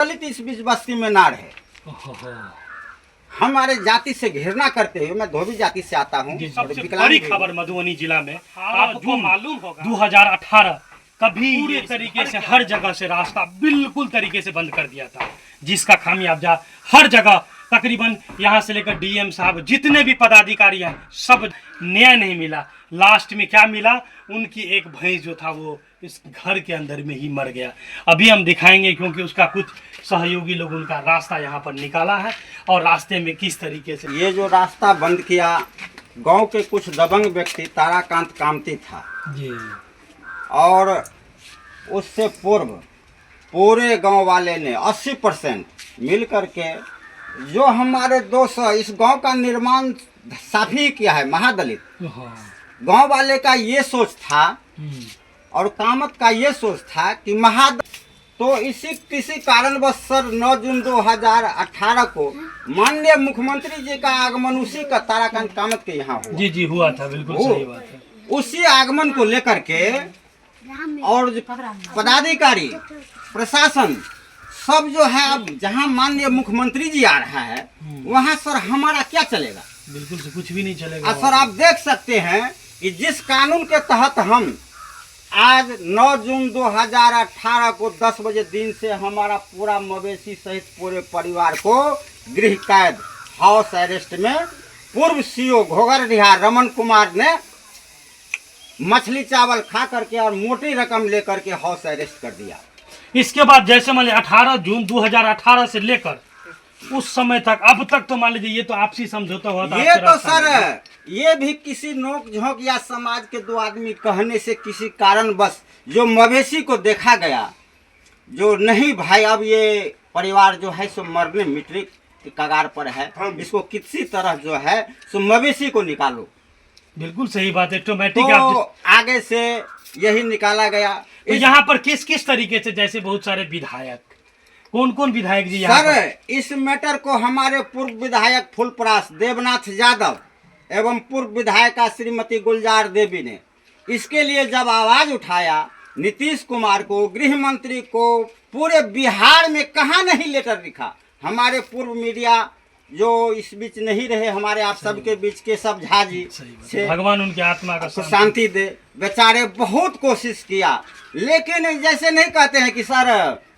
दलित इस बीच बस्ती में ना रहे। हमारे जाति से घृणा करते हुए, मैं धोबी जाति से आता हूँ। सबसे बड़ी खबर मधुबनी जिला में आपको मालूम होगा 2018 कभी पूरे तरीके से हर जगह से रास्ता बिल्कुल तरीके से बंद कर दिया था, जिसका खामियाजा हर जगह तकरीबन यहाँ से लेकर डीएम साहब जितने भी पदाधिकारी हैं सब न्याय नहीं मिला। लास्ट में क्या मिला, उनकी एक भैंस जो था वो इस घर के अंदर में ही मर गया। अभी हम दिखाएंगे क्योंकि उसका कुछ सहयोगी लोग उनका रास्ता यहाँ पर निकाला है और रास्ते में किस तरीके से ये जो रास्ता बंद किया, गांव के कुछ दबंग व्यक्ति ताराकांत कामती था जी, और उससे पूर्व पूरे गांव वाले ने 80% मिल करके जो हमारे दोस्त इस गांव का निर्माण साफी किया है महादलित। गांव वाले का ये सोच था और कामत का ये सोच था कि तो इसी किसी कारणवश सर 9 जून 2018 को माननीय मुख्यमंत्री जी का आगमन उसी का ताराकांत कामत के यहाँ हुआ। जी हुआ था, बिल्कुल सही बात है। उसी आगमन को लेकर के और पदाधिकारी प्रशासन सब जो है, अब जहाँ माननीय मुख्यमंत्री जी आ रहा है वहाँ सर हमारा क्या चलेगा? बिल्कुल से कुछ भी नहीं चलेगा। सर आप देख सकते हैं कि जिस कानून के तहत हम आज 9 जून 2018 को 10 बजे दिन से हमारा पूरा मवेशी सहित पूरे परिवार को गृह कैद हाउस अरेस्ट में पूर्व सीओ घोघरडीहा रमन कुमार ने मछली चावल खा करके और मोटी रकम लेकर के हाउस अरेस्ट कर दिया। इसके बाद जैसे मान लीजिए 18 जून 2018 से लेकर उस समय तक अब तक तो मान लीजिए ये तो आपसी समझौता हुआ था। ये तो सर ये भी किसी नोक झोंक या समाज के दो आदमी कहने से किसी कारणवश जो मवेशी को देखा गया, जो नहीं भाई अब ये परिवार जो है सो मरने मिटने के कगार पर है, इसको किसी तरह जो है सो मवेशी को निकालो। बिल्कुल सही बात है। ऑटोमेटिक तो आगे से यही निकाला गया। तो यहाँ पर किस किस तरीके से, जैसे बहुत सारे विधायक, कौन कौन विधायक जी यहाँ सर इस मैटर को हमारे पूर्व विधायक फूलपरास देवनाथ यादव एवं पूर्व विधायिका श्रीमती गुलजार देवी ने इसके लिए जब आवाज उठाया, नीतीश कुमार को, गृह मंत्री को, पूरे बिहार में कहाँ नहीं लेटर लिखा। हमारे पूर्व मीडिया जो इस बीच नहीं रहे, हमारे आप सबके बीच के सब झा जी से भगवान उनकी आत्मा का शांति दे, बेचारे बहुत कोशिश किया, लेकिन जैसे नहीं कहते हैं कि सर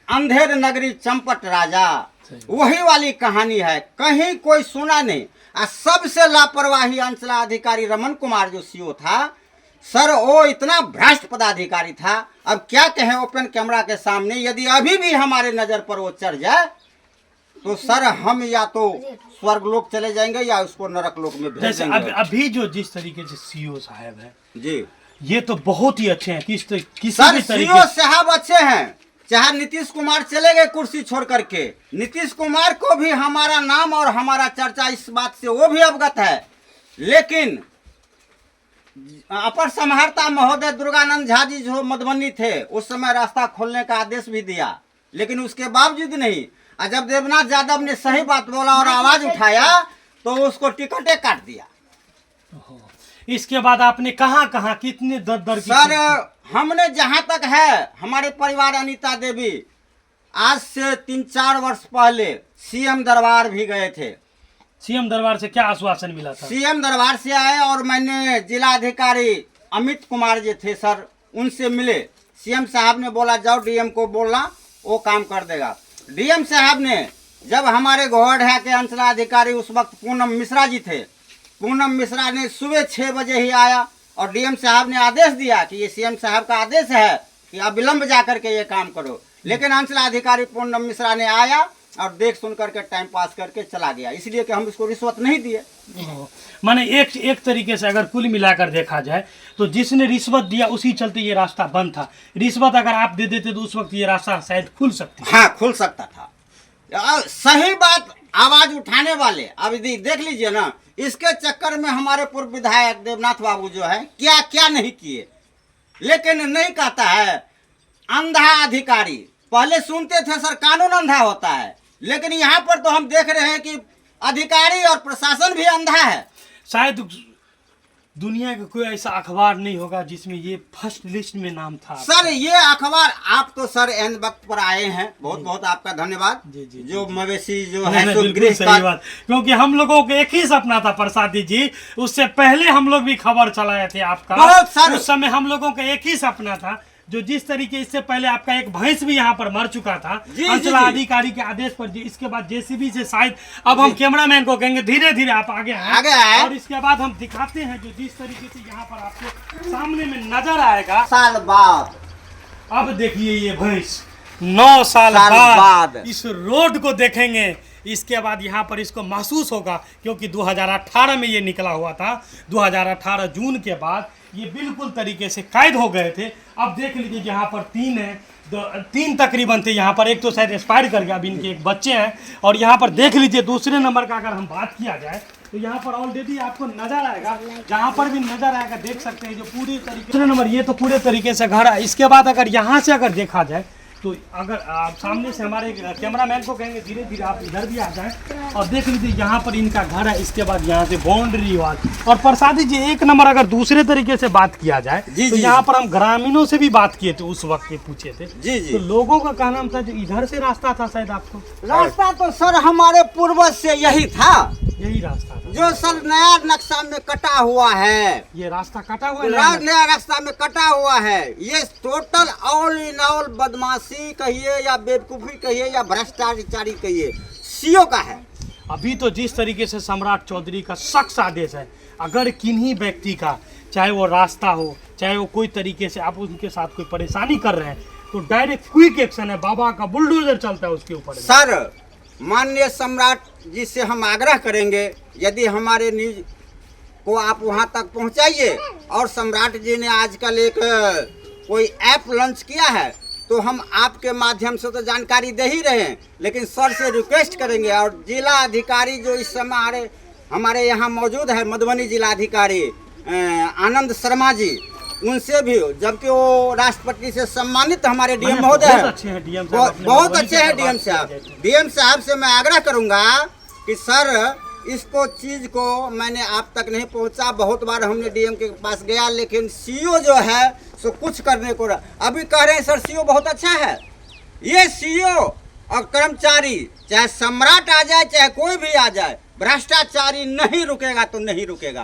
अंधेर नगरी चंपट राजा, वही वाली कहानी है, कहीं कोई सुना नहीं। और सबसे लापरवाही अंचलाधिकारी रमन कुमार जो सीओ था सर, वो इतना भ्रष्ट पदाधिकारी था। अब क्या कहें ओपन कैमरा के सामने, यदि अभी भी हमारे नजर पर वो चढ़ जाए तो सर हम या तो स्वर्ग लोक चले जाएंगे या उसको नरक लोक में भेज देंगे। अभी जो जिस तरीके से सीओ साहब है जी, ये तो बहुत ही अच्छे हैं। सर सीओ साहब अच्छे हैं, चाहे नीतीश कुमार चले गए कुर्सी छोड़ करके, नीतीश कुमार को भी हमारा नाम और हमारा चर्चा इस बात से वो भी अवगत है, लेकिन अपर समाहर्ता महोदय दुर्गानंद झा जी जो मधुबनी थे उस समय रास्ता खोलने का आदेश भी दिया, लेकिन उसके बावजूद नहीं। और जब देवनाथ यादव ने सही बात बोला और आवाज उठाया तो उसको टिकटे काट दिया। इसके बाद आपने कहाँ कहाँ कितने दर सर हमने जहां तक है हमारे परिवार अनीता देवी आज से 3-4 वर्ष पहले सीएम दरबार भी गए थे। सीएम दरबार से क्या आश्वासन मिला था? सीएम दरबार से आए और मैंने जिलाधिकारी अमित कुमार जी थे सर, उनसे मिले। सीएम साहब ने बोला जाओ डीएम को बोलना, वो काम कर देगा। डीएम साहब ने जब हमारे घोड़िया के अंचलाधिकारी उस वक्त पूनम मिश्रा जी थे, पूनम मिश्रा ने सुबह 6 बजे ही आया और डीएम साहब ने आदेश दिया कि ये सीएम साहब का आदेश है कि अविलंब जा करके ये काम करो, लेकिन अंचलाधिकारी पूनम मिश्रा ने आया और देख सुन करके टाइम पास करके चला गया, इसलिए कि हम इसको रिश्वत नहीं दिए। माने एक तरीके से अगर कुल मिलाकर देखा जाए तो जिसने रिश्वत दिया उसी चलते ये रास्ता बंद था। रिश्वत अगर आप दे देते तो उस वक्त ये रास्ता शायद खुल सकती। हाँ खुल सकता था। सही बात आवाज उठाने वाले अब देख लीजिए ना, इसके चक्कर में हमारे पूर्व विधायक देवनाथ बाबू जो है क्या क्या नहीं किए, लेकिन नहीं कहता है अंधा अधिकारी। पहले सुनते थे सर कानून अंधा होता है, लेकिन यहाँ पर तो हम देख रहे हैं कि अधिकारी और प्रशासन भी अंधा है। शायद दुनिया का कोई ऐसा अखबार नहीं होगा जिसमें ये फर्स्ट लिस्ट में नाम था। सर ये अखबार आप तो सर एन वक्त पर आए हैं, बहुत बहुत आपका धन्यवाद। जी, जी, जो मवेशी जो नहीं, है नहीं, सो बिल्कुल गृह सही बात, क्योंकि हम लोगों को एक ही सपना था प्रसादी जी, उससे पहले हम लोग भी खबर चलाए थे आपका। बहुत सारे उस समय हम लोगों का एक ही सपना था, जो जिस तरीके इससे पहले आपका एक भैंस भी यहाँ पर मर चुका था जी, अंचलाधिकारी के आदेश पर। इसके बाद जेसीबी से शायद अब हम कैमरामैन को कहेंगे धीरे धीरे आप आगे आए, और इसके बाद हम दिखाते हैं जो जिस तरीके से यहाँ पर आपको सामने में नजर आएगा। साल बाद अब देखिए ये भैंस 9 साल बाद इस रोड को देखेंगे। इसके बाद यहाँ पर इसको महसूस होगा, क्योंकि 2018 में ये निकला हुआ था। 2018 जून के बाद ये बिल्कुल तरीके से कैद हो गए थे। अब देख लीजिए यहाँ पर 3 है, 3 तकरीबन थे यहाँ पर, एक तो शायद एक्सपायर कर गया, अभी इनके एक बच्चे हैं। और यहाँ पर देख लीजिए दूसरे नंबर का अगर हम बात किया जाए तो यहाँ पर ऑलरेडी आपको नजर आएगा, जहाँ पर भी नजर आएगा देख सकते हैं जो पूरी तरीके। दूसरे नंबर ये तो पूरे तरीके से घर है। इसके बाद अगर यहाँ से अगर देखा जाए तो अगर आप सामने से हमारे कैमरामैन को कहेंगे धीरे धीरे आप इधर भी आ जाएं और देख लीजिए यहाँ पर इनका घर है। इसके बाद यहाँ से बाउंड्री वाल। और प्रसादी जी एक नंबर अगर दूसरे तरीके से बात किया जाए तो यहाँ पर हम ग्रामीणों से भी बात किए थे, उस वक्त पूछे थे जी जी, तो लोगों का कहना था जो इधर से रास्ता था शायद आपको। रास्ता तो सर हमारे पूर्वज से यही था, यही रास्ता था जो सर नया नक्शा में कटा हुआ है। ये रास्ता कटा हुआ है, नया रास्ता में कटा हुआ है। ये टोटल ऑल इन ऑल बदमाशी कहिए या बेवकूफी कहिए या भ्रष्टाचारी कहिए, सीओ का है। अभी तो जिस तरीके से सम्राट चौधरी का सख्त आदेश है, अगर किन्हीं व्यक्ति का चाहे वो रास्ता हो चाहे वो कोई तरीके से आप उनके साथ कोई परेशानी कर रहे हैं तो डायरेक्ट क्विक एक्शन है, बाबा का बुलडोजर चलता है उसके ऊपर। सर माननीय सम्राट जी से हम आग्रह करेंगे, यदि हमारे न्यूज को आप वहां तक पहुंचाइए। और सम्राट जी ने आजकल एक कोई ऐप लॉन्च किया है, तो हम आपके माध्यम से तो जानकारी दे ही रहे हैं, लेकिन सर से रिक्वेस्ट करेंगे। और जिला अधिकारी जो इस समय हमारे यहाँ मौजूद है, मधुबनी जिलाधिकारी आनंद शर्मा जी, उनसे भी, जबकि वो राष्ट्रपति से सम्मानित हमारे डीएम महोदय हैं, बहुत अच्छे हैं डीएम साहब। डीएम साहब से मैं आग्रह करूंगा कि सर इसको चीज को मैंने आप तक नहीं पहुंचा, बहुत बार हमने डीएम के पास गया, लेकिन सीओ जो है सो कुछ करने को अभी कह रहे हैं सर सीओ बहुत अच्छा है। ये सीओ और कर्मचारी चाहे सम्राट आ जाए चाहे कोई भी आ जाए, भ्रष्टाचारी नहीं रुकेगा तो नहीं रुकेगा।